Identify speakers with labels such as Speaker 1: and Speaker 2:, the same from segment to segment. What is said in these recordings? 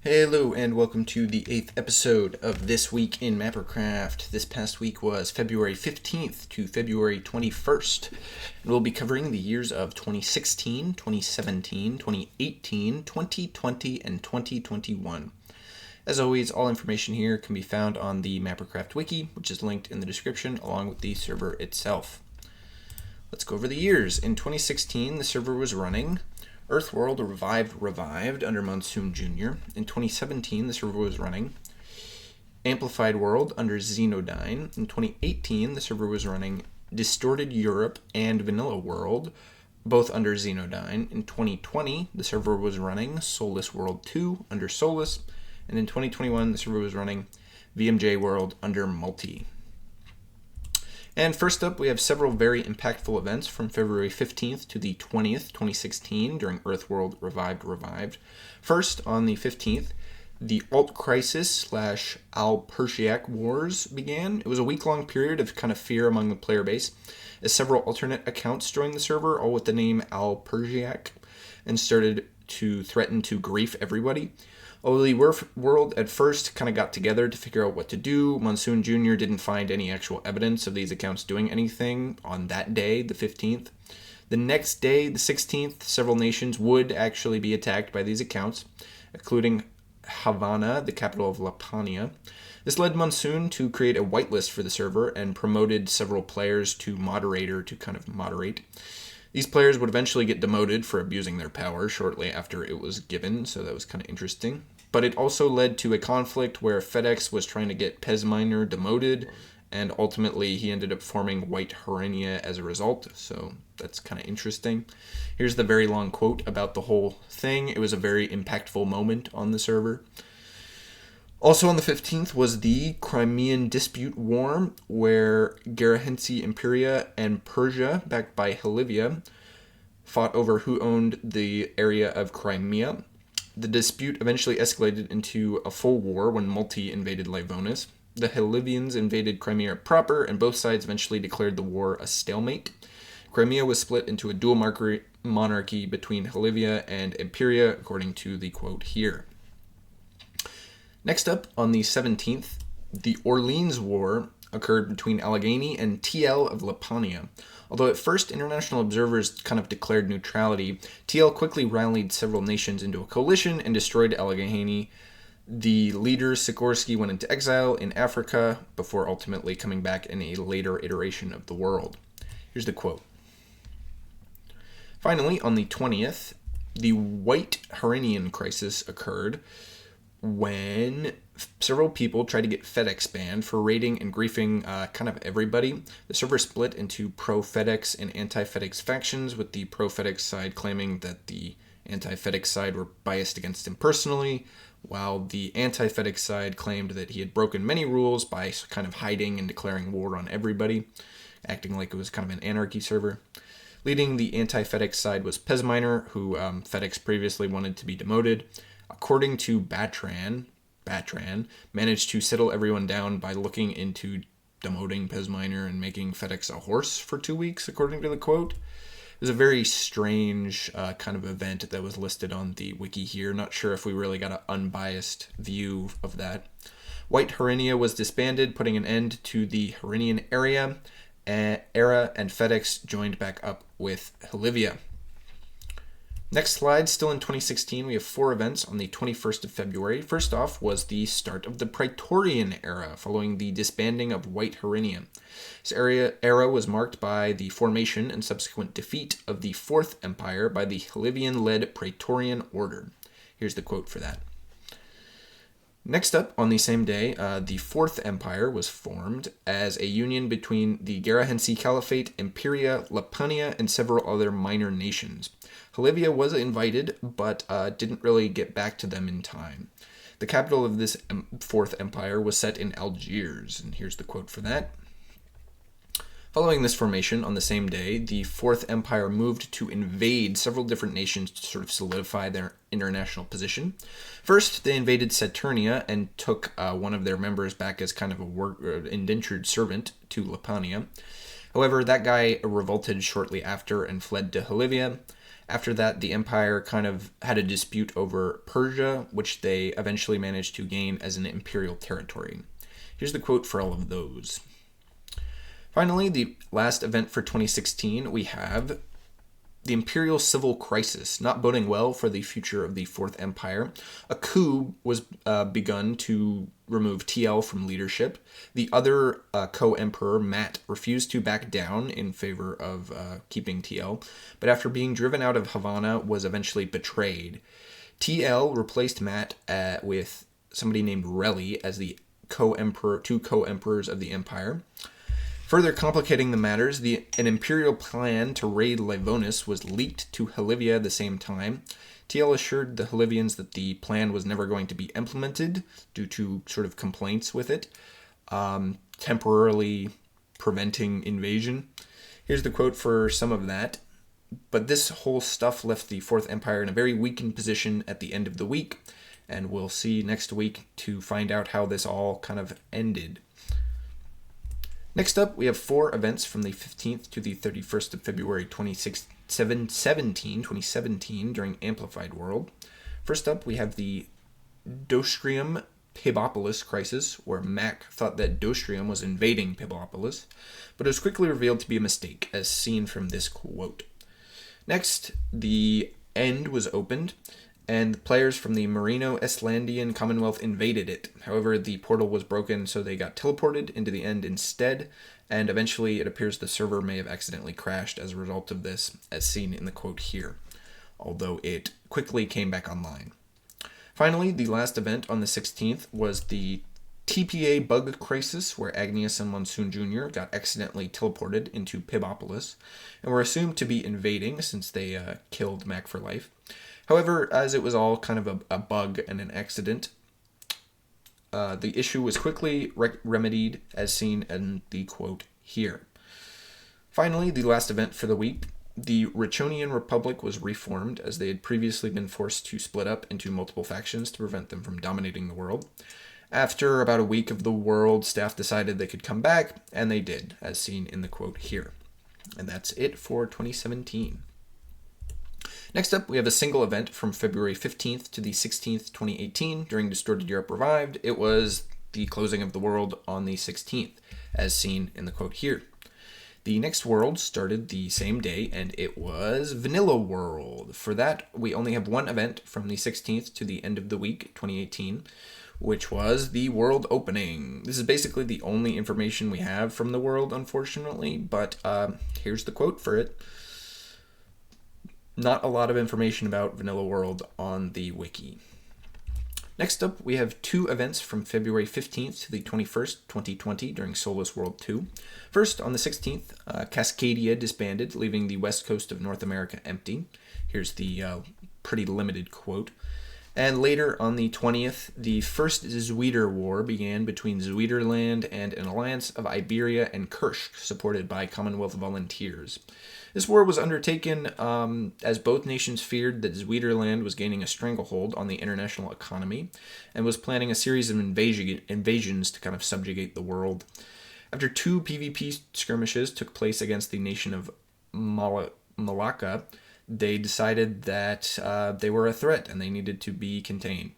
Speaker 1: Hello and welcome to the 8th episode of This Week in Mappercraft. This past week was February 15th to February 21st. And we'll be covering the years of 2016, 2017, 2018, 2020, and 2021. As always, all information here can be found on the Mappercraft wiki, which is linked in the description along with the server itself. Let's go over the years. In 2016, the server was running Earthworld revived under Monsoon Jr. In 2017, the server was running Amplified World under Xenodyne. In 2018, the server was running Distorted Europe and Vanilla World, both under Xenodyne. In 2020, the server was running Soulless World 2 under Solus. And in 2021, the server was running VMJ World under Multi. And first up, we have several very impactful events from February 15th to the 20th, 2016, during Earthworld revived. First, on the 15th, the Alt Crisis / Al-Persiak Wars began. It was a week-long period of kind of fear among the player base, as several alternate accounts joined the server, all with the name Al-Persiak, and started to threaten to grief everybody. Although the world at first kind of got together to figure out what to do, Monsoon Jr. didn't find any actual evidence of these accounts doing anything on that day, the 15th. The next day, the 16th, several nations would actually be attacked by these accounts, including Havana, the capital of Lapania. This led Monsoon to create a whitelist for the server and promoted several players to moderator to kind of moderate. These players would eventually get demoted for abusing their power shortly after it was given, so that was kind of interesting. But it also led to a conflict where FedEx was trying to get Pezminer demoted, and ultimately he ended up forming White Herenia as a result, so that's kind of interesting. Here's the very long quote about the whole thing. It was a very impactful moment on the server. Also on the 15th was the Crimean Dispute War, where Garahensi Imperia and Persia, backed by Helivia, fought over who owned the area of Crimea. The dispute eventually escalated into a full war when Multi invaded Livonis. The Helivians invaded Crimea proper, and both sides eventually declared the war a stalemate. Crimea was split into a dual monarchy between Helivia and Imperia, according to the quote here. Next up, on the 17th, the Orleans War occurred between Allegheny and TL of Lapania. Although at first international observers kind of declared neutrality, TL quickly rallied several nations into a coalition and destroyed Allegheny. The leader, Sikorsky, went into exile in Africa before ultimately coming back in a later iteration of the world. Here's the quote. Finally, on the 20th, the White Herenian crisis occurred when several people tried to get FedEx banned for raiding and griefing kind of everybody. The server split into pro-FedEx and anti-FedEx factions, with the pro-FedEx side claiming that the anti-FedEx side were biased against him personally, while the anti-FedEx side claimed that he had broken many rules by kind of hiding and declaring war on everybody, acting like it was kind of an anarchy server. Leading the anti-FedEx side was Pezminer, who FedEx previously wanted to be demoted. According to Batran managed to settle everyone down by looking into demoting Pezminer and making FedEx a horse for 2 weeks, according to the quote. It was a very strange kind of event that was listed on the wiki here. Not sure if we really got an unbiased view of that. White Herenia was disbanded, putting an end to the Herenian era, and FedEx joined back up with Helivia. Next slide, still in 2016, we have 4 events on the 21st of February. First off was the start of the Praetorian era, following the disbanding of White Herenia. This era was marked by the formation and subsequent defeat of the Fourth Empire by the Helivian-led Praetorian Order. Here's the quote for that. Next up, on the same day, the Fourth Empire was formed as a union between the Garahensi Caliphate, Imperia, Lapania, and several other minor nations. Helivia was invited, but didn't really get back to them in time. The capital of this Fourth Empire was set in Algiers, and here's the quote for that. Following this formation, on the same day, the Fourth Empire moved to invade several different nations to sort of solidify their international position. First, they invaded Saturnia and took one of their members back as kind of a indentured servant to Lapania. However, that guy revolted shortly after and fled to Helivia. After that, the empire kind of had a dispute over Persia, which they eventually managed to gain as an imperial territory. Here's the quote for all of those. Finally, the last event for 2016, we have the imperial civil crisis, not boding well for the future of the Fourth Empire. A coup was begun to remove TL from leadership. The other co-emperor, Matt, refused to back down in favor of keeping TL, but after being driven out of Havana, was eventually betrayed. TL replaced Matt with somebody named Relly as the two co-emperors of the empire. Further complicating the matters, an imperial plan to raid Livonis was leaked to Helivia at the same time. TL assured the Helivians that the plan was never going to be implemented due to sort of complaints with it, temporarily preventing invasion. Here's the quote for some of that. But this whole stuff left the Fourth Empire in a very weakened position at the end of the week, and we'll see next week to find out how this all kind of ended. Next up, we have 4 events from the 15th to the 31st of February 2017 during Amplified World. First up, we have the Dostrium Pibopolis crisis, where Mac thought that Dostrium was invading Pibopolis, but it was quickly revealed to be a mistake, as seen from this quote. Next, the End was opened, and players from the Marino-Estlandian Commonwealth invaded it. However, the portal was broken, so they got teleported into the End instead, and eventually it appears the server may have accidentally crashed as a result of this, as seen in the quote here, although it quickly came back online. Finally, the last event on the 16th was the TPA bug crisis, where Agnius and Monsoon Jr. got accidentally teleported into Pibopolis, and were assumed to be invading since they killed Mac for life. However, as it was all kind of a bug and an accident, the issue was quickly remedied, as seen in the quote here. Finally, the last event for the week, the Richonian Republic was reformed, as they had previously been forced to split up into multiple factions to prevent them from dominating the world. After about a week of the world, staff decided they could come back, and they did, as seen in the quote here. And that's it for 2017. Next up, we have a single event from February 15th to the 16th, 2018, during Distorted Europe Revived. It was the closing of the world on the 16th, as seen in the quote here. The next world started the same day, and it was Vanilla World. For that, we only have one event from the 16th to the end of the week, 2018, which was the world opening. This is basically the only information we have from the world, unfortunately, but here's the quote for it. Not a lot of information about Vanilla World on the wiki. Next up, we have 2 events from February 15th to the 21st, 2020, during Solus World 2. First, on the 16th, Cascadia disbanded, leaving the west coast of North America empty. Here's the pretty limited quote. And later, on the 20th, the First Zweiter War began between Zweiterland and an alliance of Iberia and Kursk, supported by Commonwealth volunteers. This war was undertaken as both nations feared that Zweiterland was gaining a stranglehold on the international economy and was planning a series of invasions to kind of subjugate the world. After 2 PvP skirmishes took place against the nation of Malacca, they decided that they were a threat and they needed to be contained.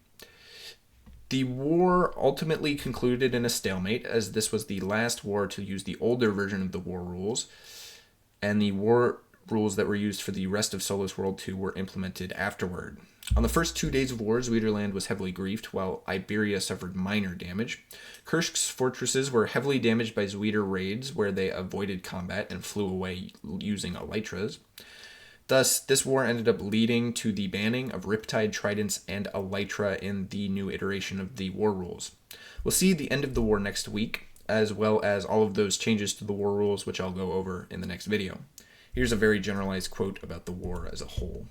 Speaker 1: The war ultimately concluded in a stalemate, as this was the last war to use the older version of the war rules, and the war rules that were used for the rest of Solus World 2 were implemented afterward. On the first 2 days of war, Zweiterland was heavily griefed, while Iberia suffered minor damage. Kursk's fortresses were heavily damaged by Zweiter raids, where they avoided combat and flew away using elytras. Thus, this war ended up leading to the banning of Riptide Tridents and Elytra in the new iteration of the war rules. We'll see the end of the war next week, as well as all of those changes to the war rules, which I'll go over in the next video. Here's a very generalized quote about the war as a whole.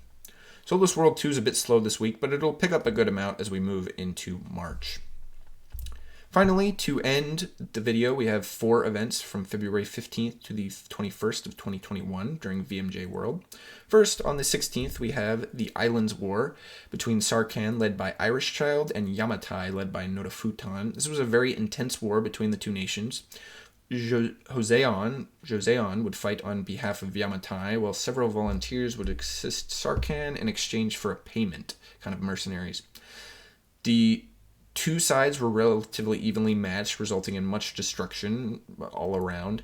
Speaker 1: Solus World 2 is a bit slow this week, but it'll pick up a good amount as we move into March. Finally, to end the video, we have 4 events from February 15th to the 21st of 2021 during VMJ World. First, on the 16th, we have the Islands War between Sarkhan, led by Irish Child, and Yamatai, led by Notafutan. This was a very intense war between the two nations. Joseon would fight on behalf of Yamatai, while several volunteers would assist Sarkhan in exchange for a payment, kind of mercenaries. The two sides were relatively evenly matched, resulting in much destruction all around.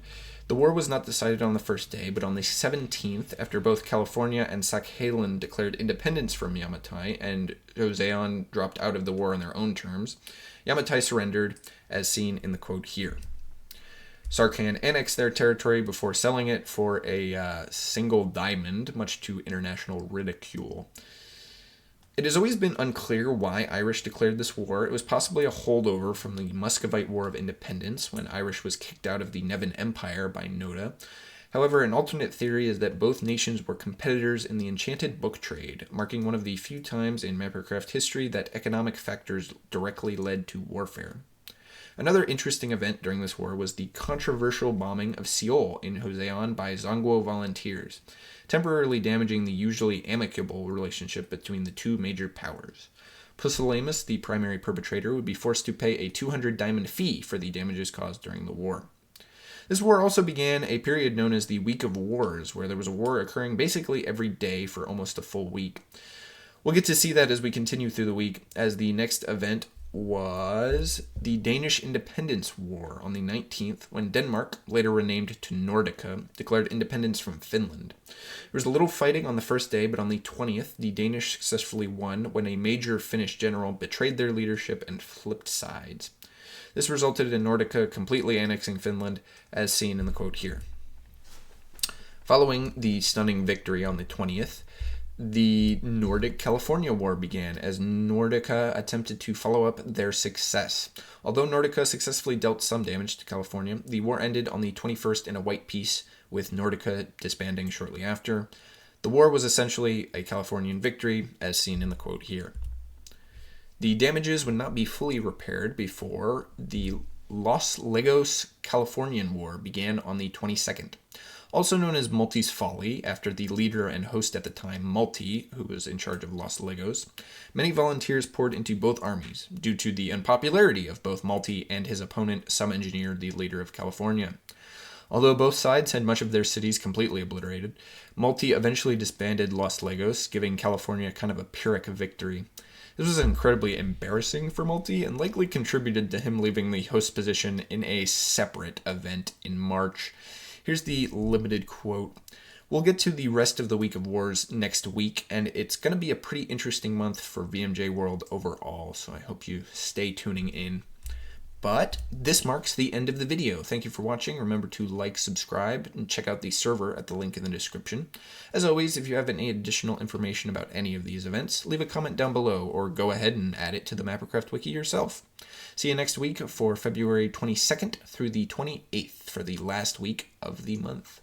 Speaker 1: The war was not decided on the first day, but on the 17th, after both California and Sakhalin declared independence from Yamatai, and Joseon dropped out of the war on their own terms, Yamatai surrendered, as seen in the quote here. Sarkhan annexed their territory before selling it for a single diamond, much to international ridicule. It has always been unclear why Irish declared this war. It was possibly a holdover from the Muscovite War of Independence, when Irish was kicked out of the Nevan Empire by Noda. However, an alternate theory is that both nations were competitors in the enchanted book trade, marking one of the few times in Mappercraft history that economic factors directly led to warfare. Another interesting event during this war was the controversial bombing of Seoul in Joseon by Zongguo volunteers, temporarily damaging the usually amicable relationship between the two major powers. Pusillanimous, the primary perpetrator, would be forced to pay a 200 diamond fee for the damages caused during the war. This war also began a period known as the Week of Wars, where there was a war occurring basically every day for almost a full week. We'll get to see that as we continue through the week, as the next event was the Danish Independence War on the 19th, when Denmark, later renamed to Nordica, declared independence from Finland. There was a little fighting on the first day, but on the 20th, the Danish successfully won when a major Finnish general betrayed their leadership and flipped sides. This resulted in Nordica completely annexing Finland, as seen in the quote here. Following the stunning victory on the 20th, the Nordic-California War began, as Nordica attempted to follow up their success. Although Nordica successfully dealt some damage to California, the war ended on the 21st in a white peace, with Nordica disbanding shortly after. The war was essentially a Californian victory, as seen in the quote here. The damages would not be fully repaired before the Los Lagos Californian War began on the 22nd. Also known as Multi's Folly, after the leader and host at the time, Multi, who was in charge of Los Lagos, many volunteers poured into both armies, due to the unpopularity of both Multi and his opponent, some engineer, the leader of California. Although both sides had much of their cities completely obliterated, Multi eventually disbanded Los Lagos, giving California kind of a Pyrrhic victory. This was incredibly embarrassing for Multi, and likely contributed to him leaving the host position in a separate event in March. Here's the limited quote. We'll get to the rest of the Week of Wars next week, and it's going to be a pretty interesting month for VMJ World overall, so I hope you stay tuning in. But this marks the end of the video. Thank you for watching. Remember to like, subscribe, and check out the server at the link in the description. As always, if you have any additional information about any of these events, leave a comment down below, or go ahead and add it to the Mappercraft wiki yourself. See you next week for February 22nd through the 28th for the last week of the month.